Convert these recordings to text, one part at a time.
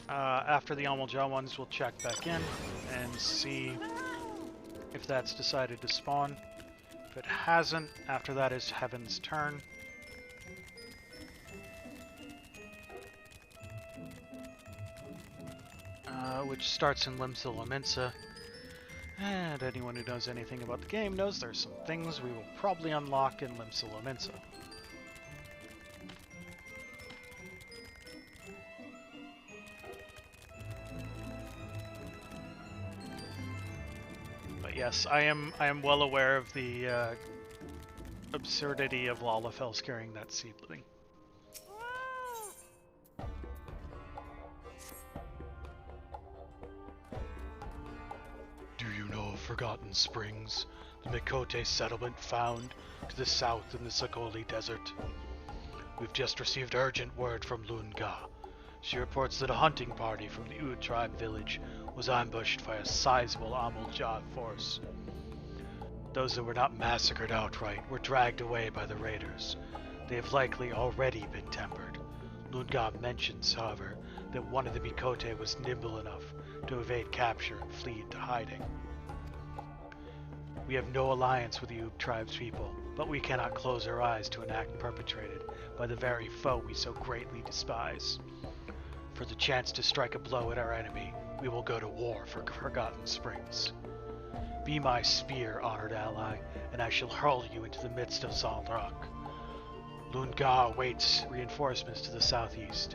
After the Amalja ones, we'll check back in and see if that's decided to spawn. If it hasn't, after that is Heaven's turn. Which starts in Limsa Lominsa. And anyone who knows anything about the game knows there's some things we will probably unlock in Limsa Lominsa. But yes, I am well aware of the absurdity of Lalafels carrying that seedling. Forgotten Springs, the Miqo'te settlement found to the south in the Sakoli Desert. We've just received urgent word from Lunga. She reports that a hunting party from the Oud tribe village was ambushed by a sizable Amalja force. Those that were not massacred outright were dragged away by the raiders. They have likely already been tempered. Lunga mentions, however, that one of the Miqo'te was nimble enough to evade capture and flee into hiding. We have no alliance with the Oud tribe's people, but we cannot close our eyes to an act perpetrated by the very foe we so greatly despise. For the chance to strike a blow at our enemy, we will go to war for Forgotten Springs. Be my spear, honored ally, and I shall hurl you into the midst of Zalrak. Lunga awaits reinforcements to the southeast.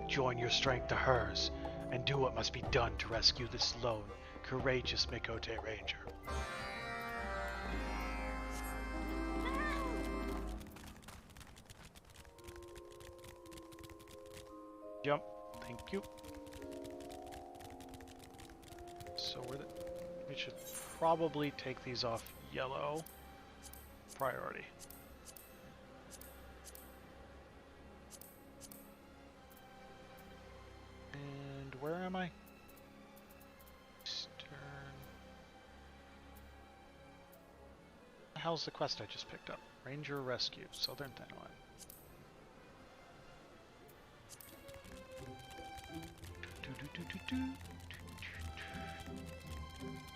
Join your strength to hers, and do what must be done to rescue this lone, courageous Miqo'te ranger. Jump. Thank you. So we should probably take these off yellow. Priority. And where am I? Eastern. What the hell's the quest I just picked up? Ranger Rescue, Southern Tenwan.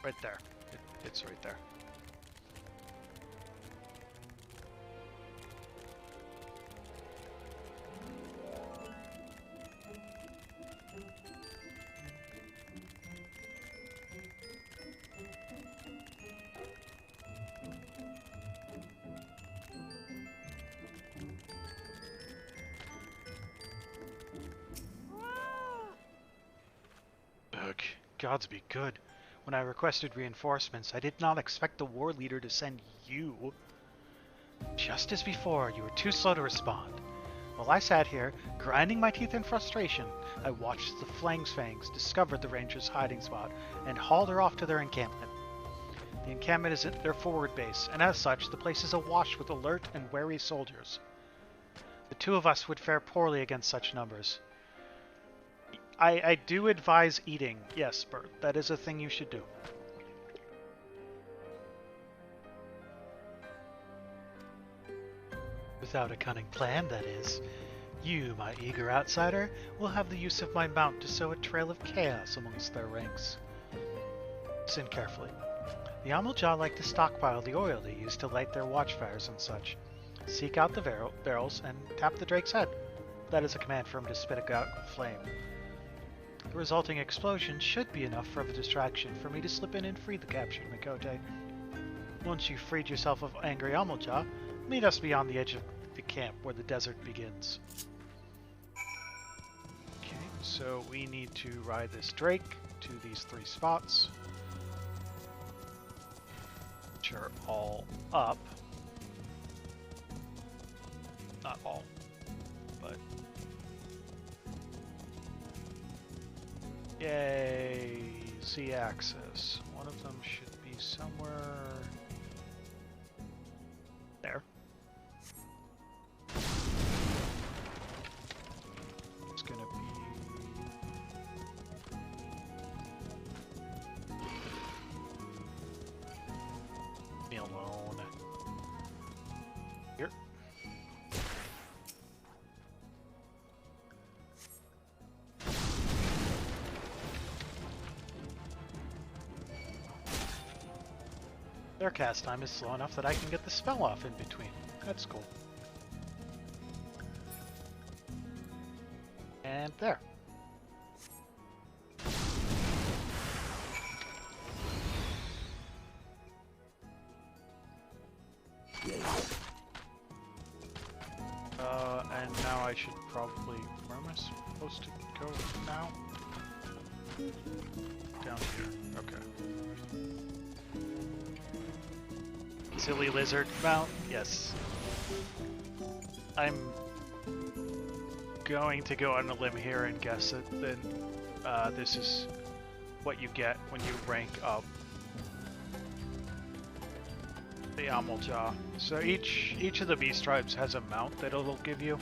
Right there. It's right there. Ugh, gods be good. When I requested reinforcements, I did not expect the war leader to send you. Just as before, you were too slow to respond. While I sat here, grinding my teeth in frustration, I watched the Flangsfangs discover the Rangers' hiding spot and hauled her off to their encampment. The encampment is at their forward base, and as such, the place is awash with alert and wary soldiers. The two of us would fare poorly against such numbers. I do advise eating. Yes, Bert, that is a thing you should do. Without a cunning plan, that is. You, my eager outsider, will have the use of my mount to sow a trail of chaos amongst their ranks. Listen carefully. The Amalja like to stockpile the oil they use to light their watchfires and such. Seek out the barrels and tap the drake's head. That is a command for him to spit out a flame. The resulting explosion should be enough of a distraction for me to slip in and free the captured Miqo'te. Once you've freed yourself of angry Amalja, meet us beyond the edge of the camp where the desert begins. Okay, so we need to ride this drake to these 3 spots, which are all up. Not all, but... Yay! Z-axis. One of them should be somewhere... there. It's gonna be... me alone. Here. Their cast time is slow enough that I can get the spell off in between. That's cool. And there. And now I should probably... Where am I supposed to go now? Down here. Okay. Silly lizard mount? Yes. I'm going to go on a limb here and guess that then this is what you get when you rank up the Amaljaw. So each of the beast tribes has a mount that it'll give you.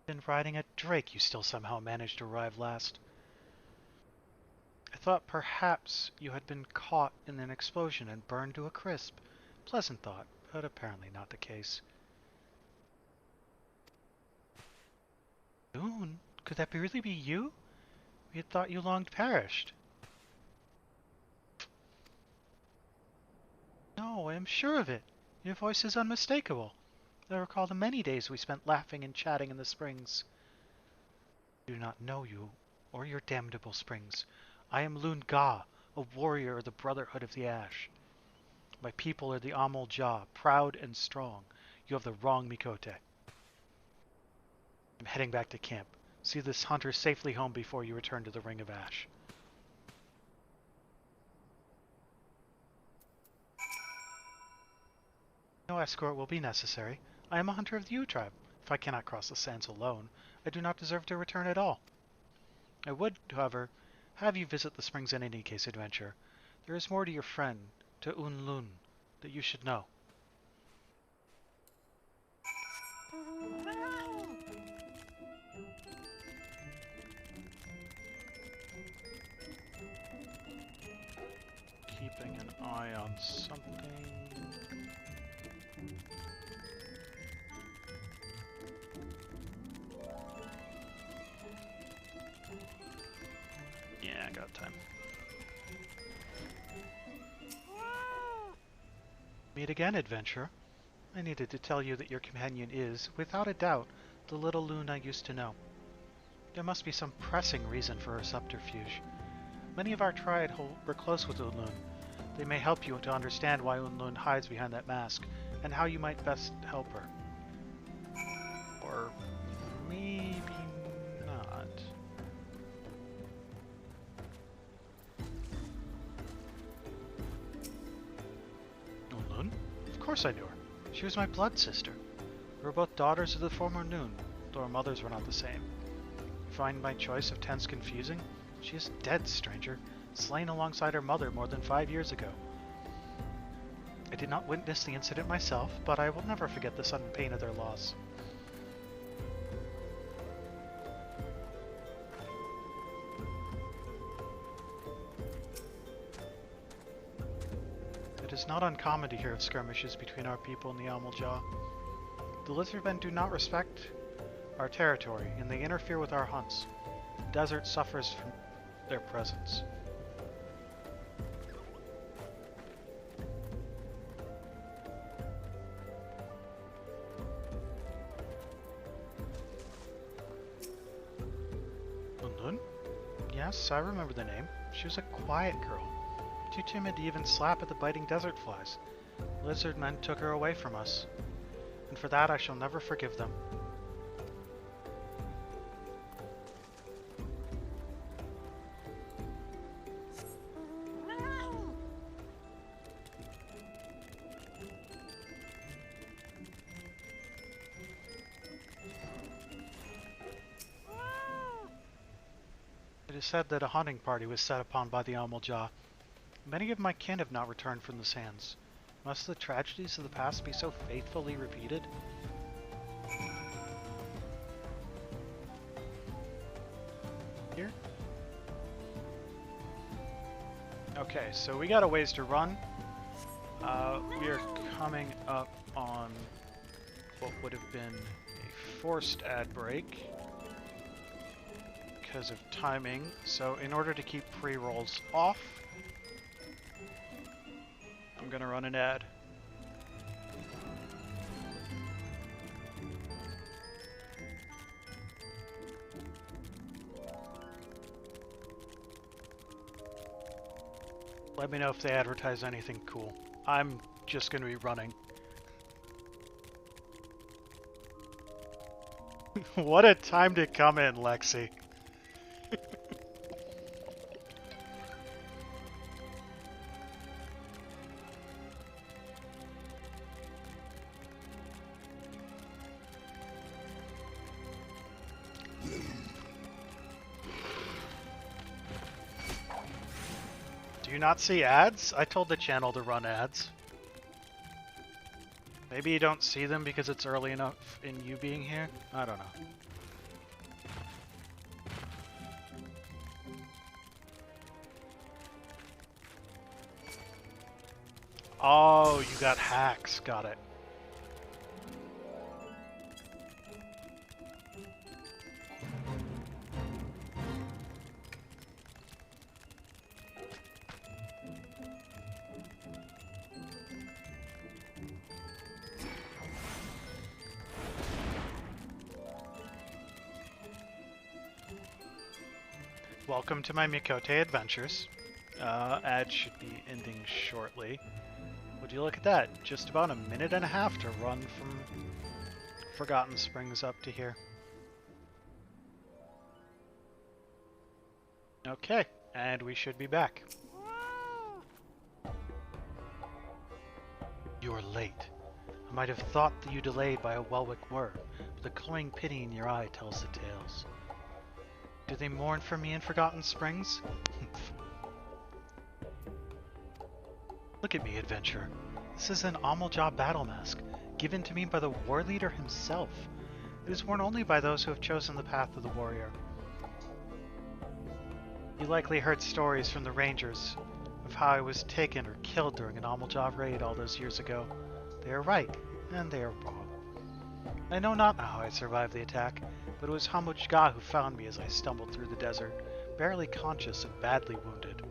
Been riding a drake, you still somehow managed to arrive last. I thought perhaps you had been caught in an explosion and burned to a crisp. Pleasant thought, but apparently not the case. Loon? Could that really be you? We had thought you long perished. No, I am sure of it. Your voice is unmistakable. I recall the many days we spent laughing and chatting in the springs. I do not know you, or your damnable springs. I am Loon Ga, a warrior of the Brotherhood of the Ash. My people are the Amaljaw, proud and strong. You have the wrong Miqo'te. I'm heading back to camp. See this hunter safely home before you return to the Ring of Ash. No escort will be necessary. I am a hunter of the U tribe. If I cannot cross the sands alone, I do not deserve to return at all. I would, however, have you visit the springs in any case, adventure. There is more to your friend, to Un Lun, that you should know. Keeping an eye on something. Yeah, I got time. Meet again, adventurer. I needed to tell you that your companion is, without a doubt, the little Loon I used to know. There must be some pressing reason for her subterfuge. Many of our tribe were close with Un Lun. They may help you to understand why Un Lun hides behind that mask, and how you might best help her. Or maybe not. Un Lun? Of course I knew her. She was my blood sister. We were both daughters of the former Noon, though our mothers were not the same. You find my choice of tense confusing? She is dead, stranger, slain alongside her mother more than 5 years ago. I did not witness the incident myself, but I will never forget the sudden pain of their loss. It is not uncommon to hear of skirmishes between our people and the Amaljaw. The lizardmen do not respect our territory, and they interfere with our hunts. The desert suffers from their presence. Un Lun? Yes, I remember the name. She was a quiet girl, too timid to even slap at the biting desert flies. Lizard men took her away from us, and for that I shall never forgive them. It is said that a hunting party was set upon by the Amaljaw. Many of my kin have not returned from the sands. Must the tragedies of the past be so faithfully repeated? Here? Okay, so we got a ways to run. We are coming up on what would have been a forced ad break because of timing. So in order to keep pre-rolls off, I'm gonna run an ad. Let me know if they advertise anything cool. I'm just gonna be running. What a time to come in, Lexi. Do you not see ads? I told the channel to run ads. Maybe you don't see them because it's early enough in you being here? I don't know. Oh, you got hacks. Got it. Welcome to my Miqo'te adventures. Ad should be ending shortly. Would you look at that? Just about a minute and a half to run from Forgotten Springs up to here. Okay, and we should be back. You are late. I might have thought that you delayed by a Welwick word, but the cloying pity in your eye tells the tales. Do they mourn for me in Forgotten Springs? Look at me, adventurer. This is an Amalja battle mask, given to me by the war leader himself. It is worn only by those who have chosen the path of the warrior. You likely heard stories from the rangers of how I was taken or killed during an Amalja raid all those years ago. They are right, and they are wrong. I know not how I survived the attack, but it was Hamujga who found me as I stumbled through the desert, barely conscious and badly wounded.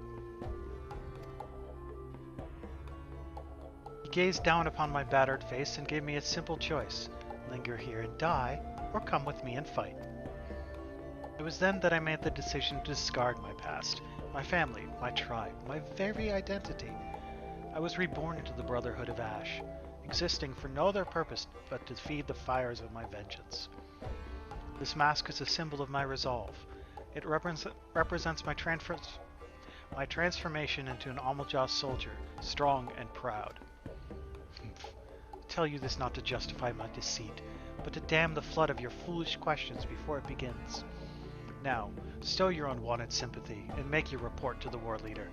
He gazed down upon my battered face and gave me a simple choice: linger here and die, or come with me and fight. It was then that I made the decision to discard my past, my family, my tribe, my very identity. I was reborn into the Brotherhood of Ash, existing for no other purpose but to feed the fires of my vengeance. This mask is a symbol of my resolve. It represents my transformation into an Amalja soldier, strong and proud. I tell you this not to justify my deceit, but to dam the flood of your foolish questions before it begins. Now, stow your unwanted sympathy and make your report to the war leader.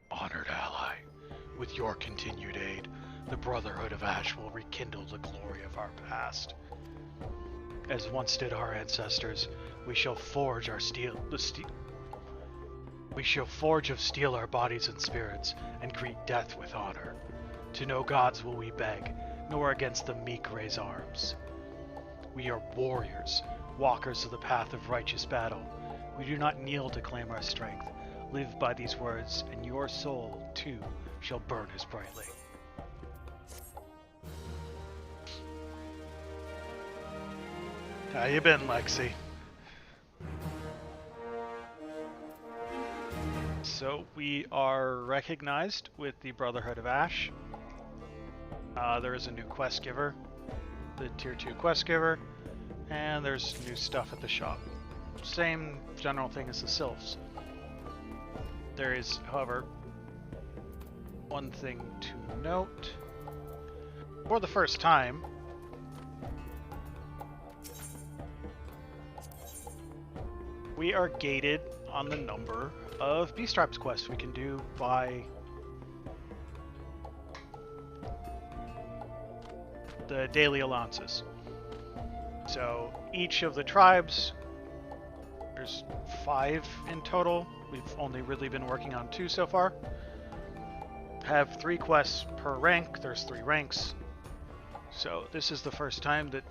Honored ally, with your continued aid, the Brotherhood of Ash will rekindle the glory of our past. As once did our ancestors, we shall forge our We shall forge of steel our bodies and spirits, and greet death with honor. To no gods will we beg, nor against the meek raise arms. We are warriors, walkers of the path of righteous battle. We do not kneel to claim our strength. Live by these words, and your soul, too, shall burn as brightly. How you been, Lexi? So we are recognized with the Brotherhood of Ash. There is a new quest giver, the Tier 2 quest giver, and there's new stuff at the shop. Same general thing as the Sylphs. There is, however, one thing to note. For the first time, we are gated on the number of B-Stripes quests we can do by the daily allowances. So each of the tribes There's 5 in total. We've only really been working on 2 so far. Have 3 quests per rank. There's 3 ranks. So this is the first time that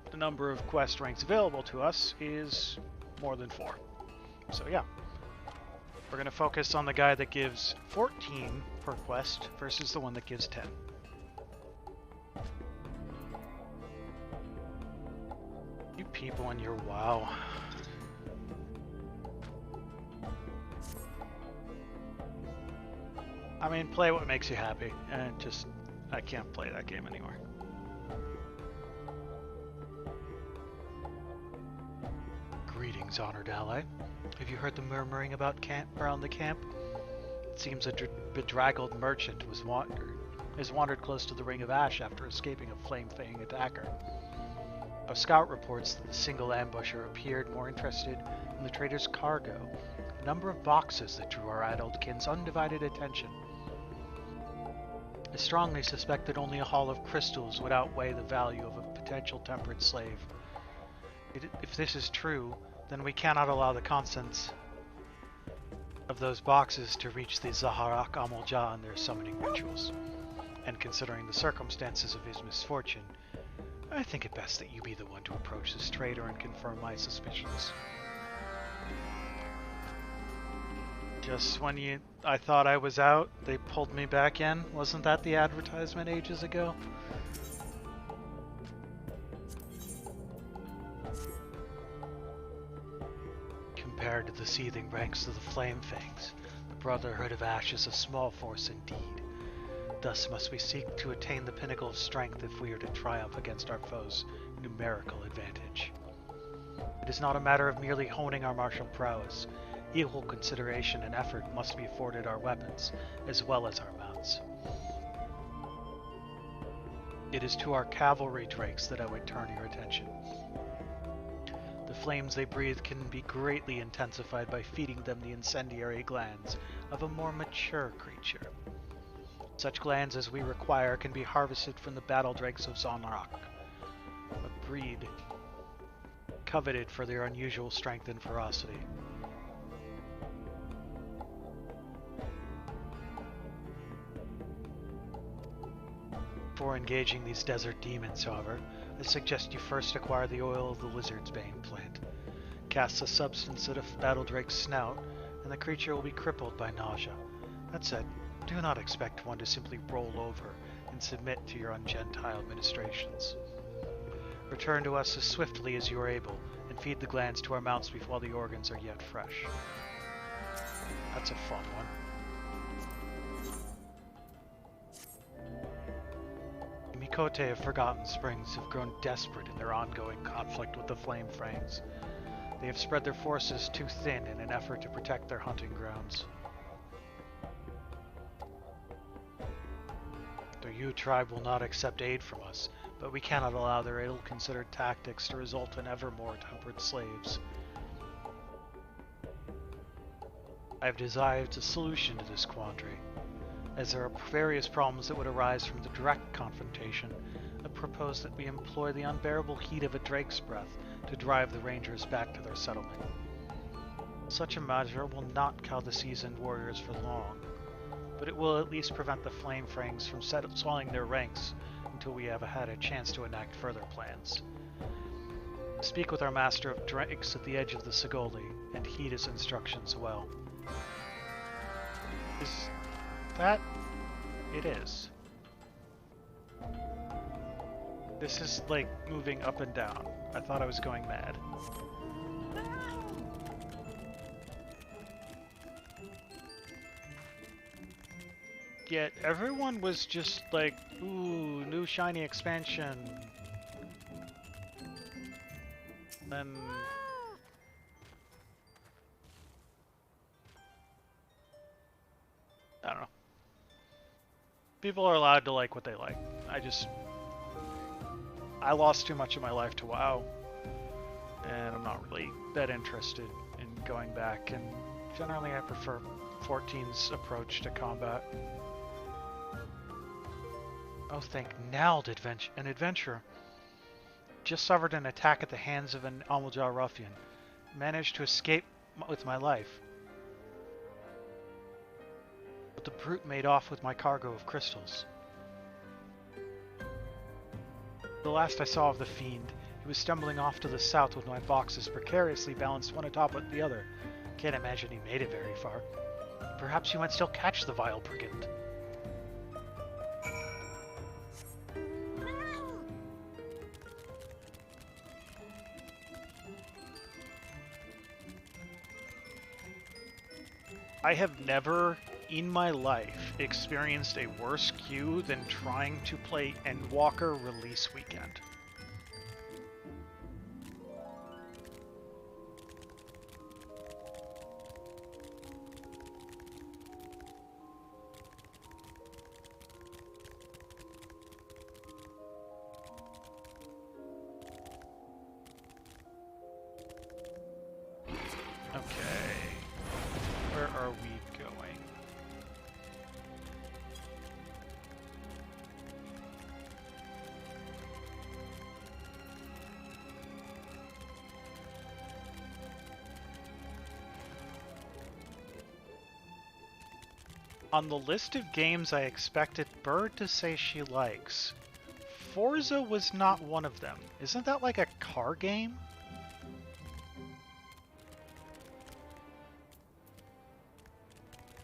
the number of quest ranks available to us is more than 4. So yeah. We're going to focus on the guy that gives 14 per quest versus the one that gives 10. You people and your WoW. I mean, play what makes you happy, and just, I can't play that game anymore. Greetings, honored ally. Have you heard the murmuring about around the camp? It seems a bedraggled merchant has wandered close to the Ring of Ash after escaping a flame-fanging attacker. A scout reports that the single ambusher appeared more interested in the trader's cargo, a number of boxes that drew our adult kin's undivided attention. I strongly suspect that only a haul of crystals would outweigh the value of a potential temperate slave. If this is true, then we cannot allow the contents of those boxes to reach the Zaharak Amoljah in their summoning rituals. And considering the circumstances of his misfortune, I think it best that you be the one to approach this trader and confirm my suspicions. Just when I thought I was out, they pulled me back in. Wasn't that the advertisement ages ago? Compared to the seething ranks of the Flame Fangs, the Brotherhood of Ash is a small force indeed. Thus must we seek to attain the pinnacle of strength if we are to triumph against our foes' numerical advantage. It is not a matter of merely honing our martial prowess. Equal consideration and effort must be afforded our weapons, as well as our mounts. It is to our cavalry drakes that I would turn your attention. The flames they breathe can be greatly intensified by feeding them the incendiary glands of a more mature creature. Such glands as we require can be harvested from the battle drakes of Zonrak, a breed coveted for their unusual strength and ferocity. Before engaging these desert demons, however, I suggest you first acquire the oil of the lizard's bane plant. Cast the substance at a battle drake's snout, and the creature will be crippled by nausea. That said, do not expect one to simply roll over and submit to your ungentile ministrations. Return to us as swiftly as you are able, and feed the glands to our mounts before the organs are yet fresh. That's a fun one. Miqo'te of Forgotten Springs have grown desperate in their ongoing conflict with the Flame Fangs. They have spread their forces too thin in an effort to protect their hunting grounds. The Yu tribe will not accept aid from us, but we cannot allow their ill-considered tactics to result in ever more tempered slaves. I have devised a solution to this quandary. As there are various problems that would arise from the direct confrontation, I propose that we employ the unbearable heat of a drake's breath to drive the rangers back to their settlement. Such a measure will not cow the seasoned warriors for long, but it will at least prevent the Flame Fangs from swelling their ranks until we have had a chance to enact further plans. Speak with our master of drakes at the edge of the Sigoli, and heed his instructions well. Is that? It is. This is like moving up and down. I thought I was going mad. Yet everyone was just like, ooh, new shiny expansion. Then I don't know. People are allowed to like what they like. I lost too much of my life to WoW, and I'm not really that interested in going back, and generally I prefer 14's approach to combat. Oh, thank Nald an adventurer. Just suffered an attack at the hands of an Amoljah ruffian. managed to escape with my life. But the brute made off with my cargo of crystals. The last I saw of the fiend, he was stumbling off to the south with my boxes precariously balanced one atop of the other. Can't imagine he made it very far. Perhaps he might still catch the vile brigand. I have never in my life experienced a worse queue than trying to play Endwalker release weekend. On the list of games I expected Bird to say she likes, Forza was not one of them. Isn't that like a car game?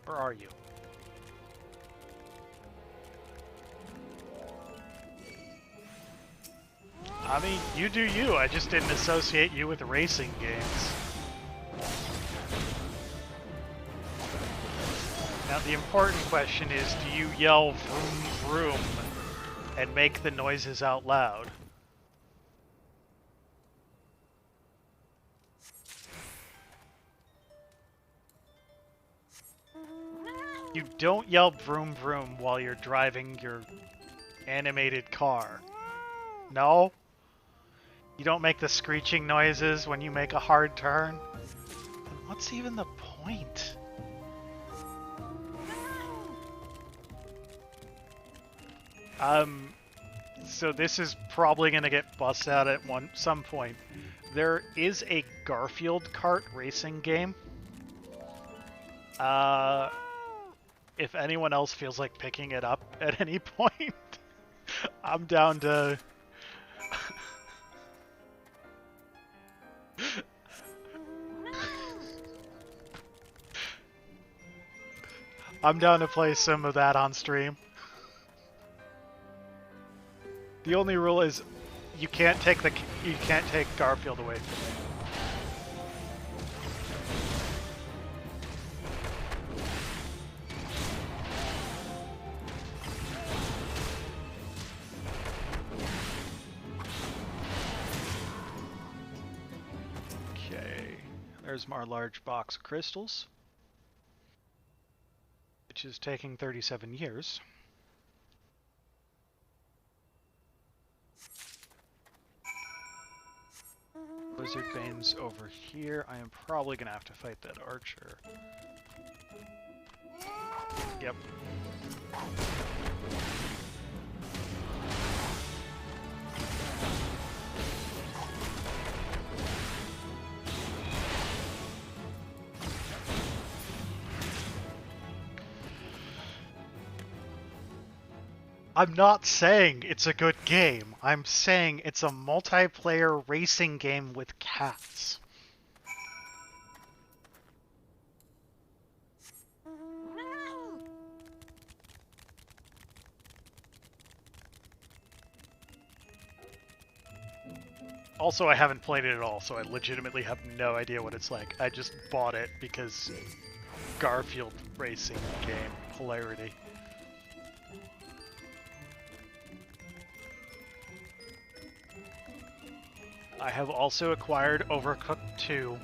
Where are you? I mean, you do you. I just didn't associate you with racing games. Now the important question is, do you yell vroom vroom and make the noises out loud? You don't yell vroom vroom while you're driving your animated car. No? You don't make the screeching noises when you make a hard turn? Then what's even the point? So this is probably going to get bust out at some point. There is a Garfield kart racing game. If anyone else feels like picking it up at any point, I'm down to... I'm down to play some of that on stream. The only rule is you can't take Garfield away from me. Okay, there's our large box of crystals, which is taking 37 years. Wizard Bane's over here. I am probably gonna have to fight that archer. Yep. I'm not saying it's a good game. I'm saying it's a multiplayer racing game with cats. Also, I haven't played it at all, so I legitimately have no idea what it's like. I just bought it because Garfield racing game. Hilarity. I have also acquired Overcooked 2.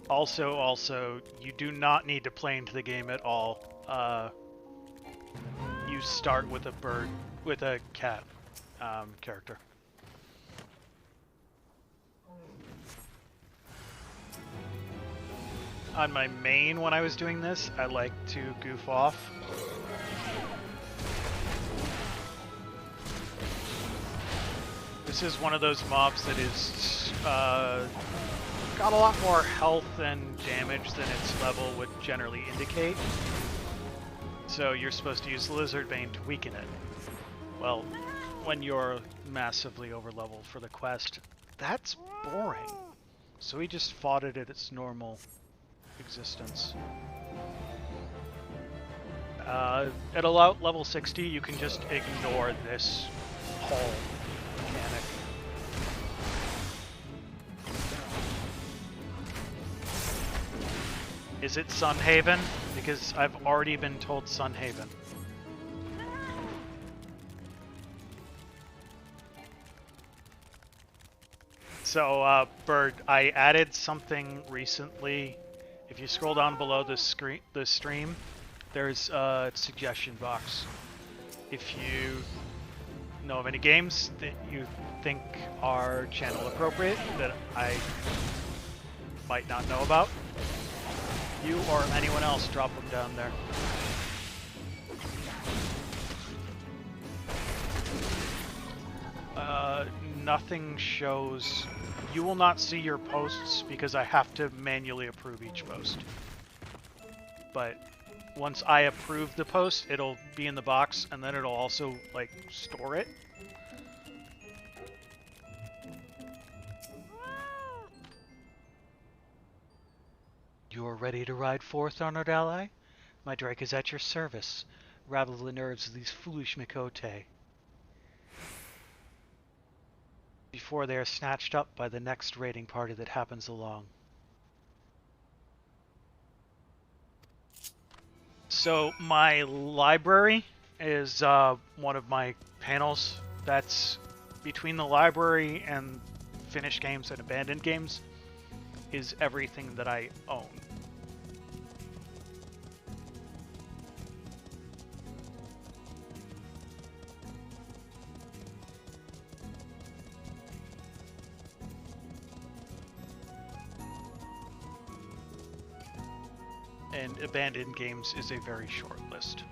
Also, you do not need to play into the game at all. You start with a cat character. On my main, when I was doing this, I like to goof off. This is one of those mobs that is got a lot more health and damage than its level would generally indicate. So you're supposed to use Lizard Bane to weaken it. Well, when you're massively overleveled for the quest, that's boring. So we just fought it at its normal existence. At level 60, you can just ignore this whole mechanic. Is it Sunhaven? Because I've already been told Sunhaven. So, Bird, I added something recently. If you scroll down below the stream, there's a suggestion box. If you know of any games that you think are channel appropriate that I might not know about, you or anyone else drop them down there. Nothing shows. You will not see your posts because I have to manually approve each post. But once I approve the post, it'll be in the box, and then it'll also, like, store it. You are ready to ride forth, honored ally? My Drake is at your service. Rattle the nerves of these foolish Miqo'te before they are snatched up by the next raiding party that happens along. So my library is one of my panels. That's between the library and finished games and abandoned games is everything that I own. And abandoned games is a very short list.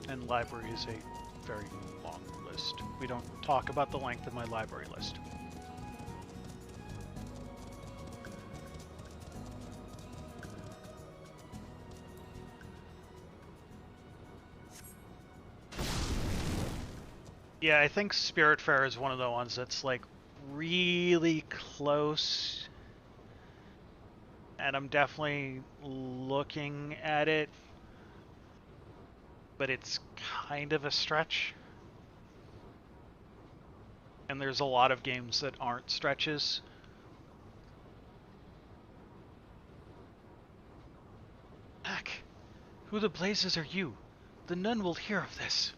And library is a very long list. We don't talk about the length of my library list. Yeah, I think Spiritfarer is one of the ones that's like really close. And I'm definitely looking at it, but it's kind of a stretch. And there's a lot of games that aren't stretches. Heck, who the blazes are you? The nun will hear of this.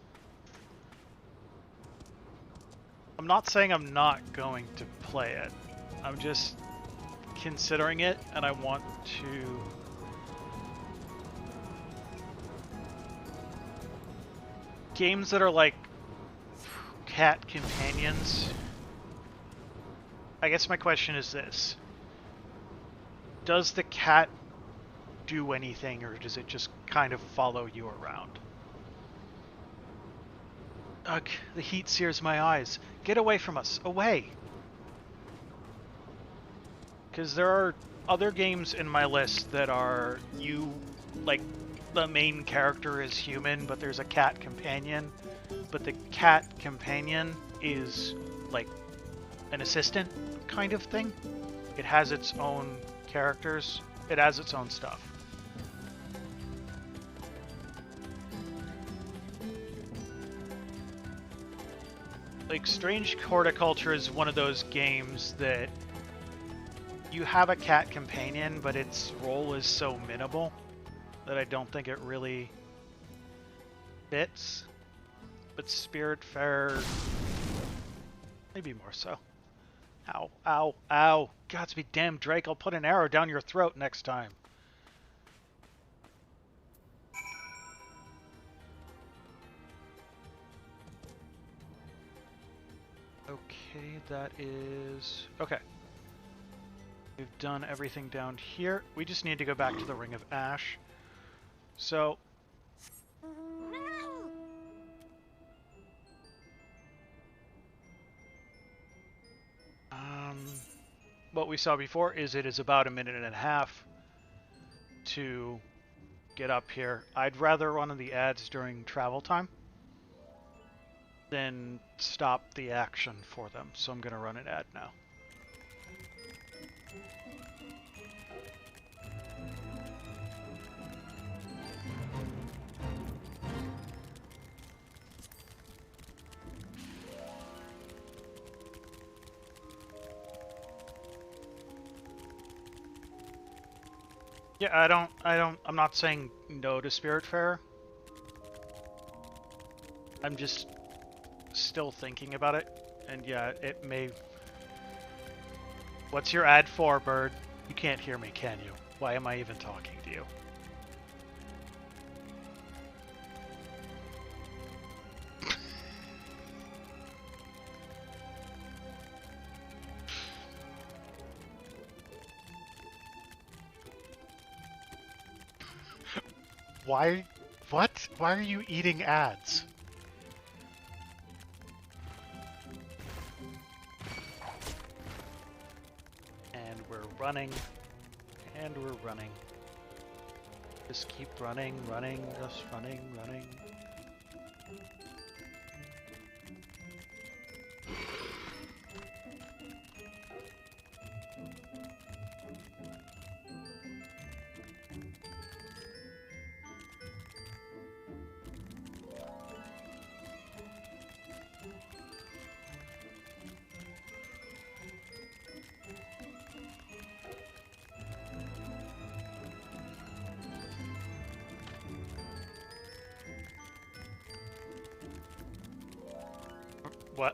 I'm not saying I'm not going to play it. I'm just considering it, and I want to games that are like cat companions. I guess my question is this: does the cat do anything, or does it just kind of follow you around? Ugh, the heat sears my eyes. Get away from us. Away! Because there are other games in my list that are like, the main character is human, but there's a cat companion. But the cat companion is like an assistant kind of thing. It has its own characters. It has its own stuff. Like, Strange Horticulture is one of those games that you have a cat companion, but its role is so minimal that I don't think it really fits. But Spiritfarer, maybe more so. Ow, ow, ow. Godspeed damn Drake, I'll put an arrow down your throat next time. Okay, that is... okay. We've done everything down here. We just need to go back to the Ring of Ash. So... what we saw before is it is about a minute and a half to get up here. I'd rather run the ads during travel time than stop the action for them, so I'm going to run an ad now. Yeah, I'm not saying no to Spiritfarer. I'm just still thinking about it, and yeah, it may... What's your ad for, Bird? You can't hear me, can you? Why am I even talking to you? Why? What? Why are you eating ads? And we're running. And we're running. Just keep running, running, just running, running.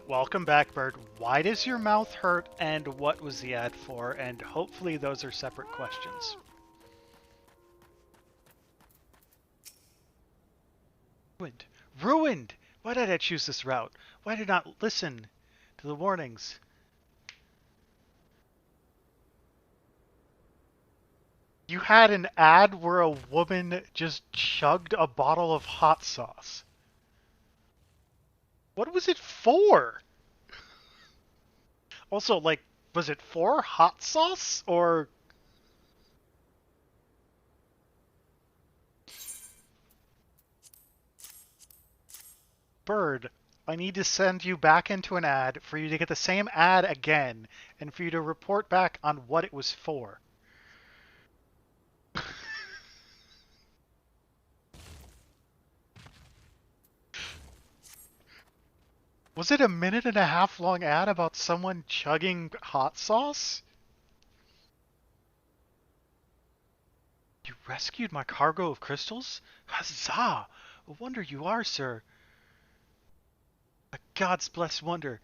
Welcome back, Bird. Why does your mouth hurt, and what was the ad for? And hopefully those are separate questions. Ruined. Ruined! Why did I choose this route? Why did I not listen to the warnings? You had an ad where a woman just chugged a bottle of hot sauce. What was it for? Also, like, was it for hot sauce, or... Bird, I need to send you back into an ad for you to get the same ad again, and for you to report back on what it was for. Was it a minute-and-a-half long ad about someone chugging hot sauce? You rescued my cargo of crystals? Huzzah! A wonder you are, sir. A God's blessed wonder.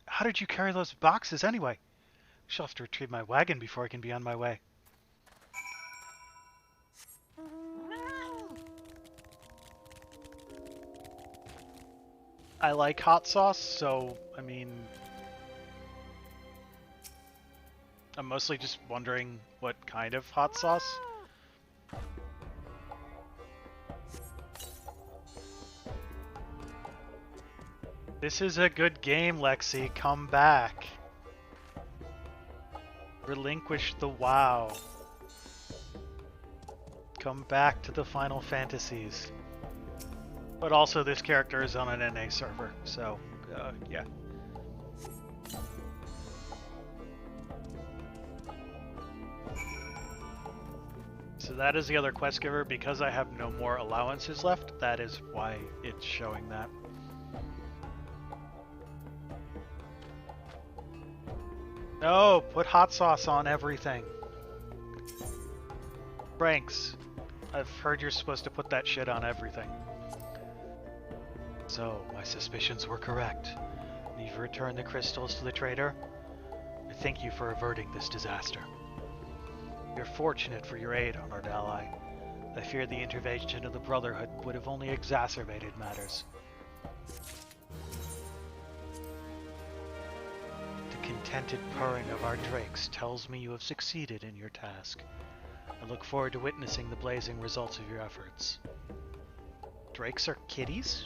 How did you carry those boxes anyway? Shall have to retrieve my wagon before I can be on my way. I like hot sauce, so, I mean... I'm mostly just wondering what kind of hot sauce. This is a good game, Lexi. Come back. Relinquish the WoW. Come back to the Final Fantasies. But also, this character is on an NA server, so, yeah. So that is the other quest giver. Because I have no more allowances left, that is why it's showing that. No, put hot sauce on everything. Franks, I've heard you're supposed to put that shit on everything. So, my suspicions were correct. You've returned the crystals to the trader. I thank you for averting this disaster. You're fortunate for your aid, honored ally. I fear the intervention of the Brotherhood would have only exacerbated matters. The contented purring of our drakes tells me you have succeeded in your task. I look forward to witnessing the blazing results of your efforts. Drakes are kitties?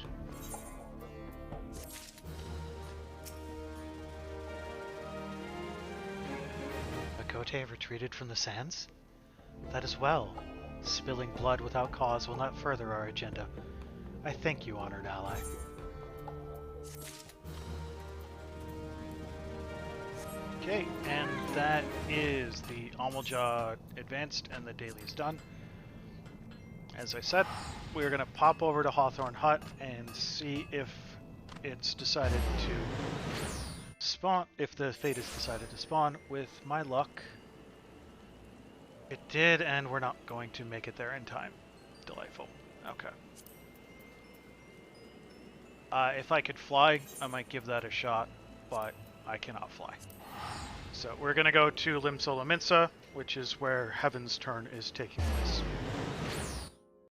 Miqo'te retreated from the sands? That is well. Spilling blood without cause will not further our agenda. I thank you, honored ally. Okay, and that is the Amalja Advanced, and the daily is done. As I said, we're going to pop over to Hawthorne Hut and see if it's decided to spawn, if the fate is decided to spawn. With my luck, it did, and we're not going to make it there in time. Delightful. Okay. If I could fly, I might give that a shot, but I cannot fly. So we're going to go to Limsola Minsa, which is where Heaven's turn is taking place.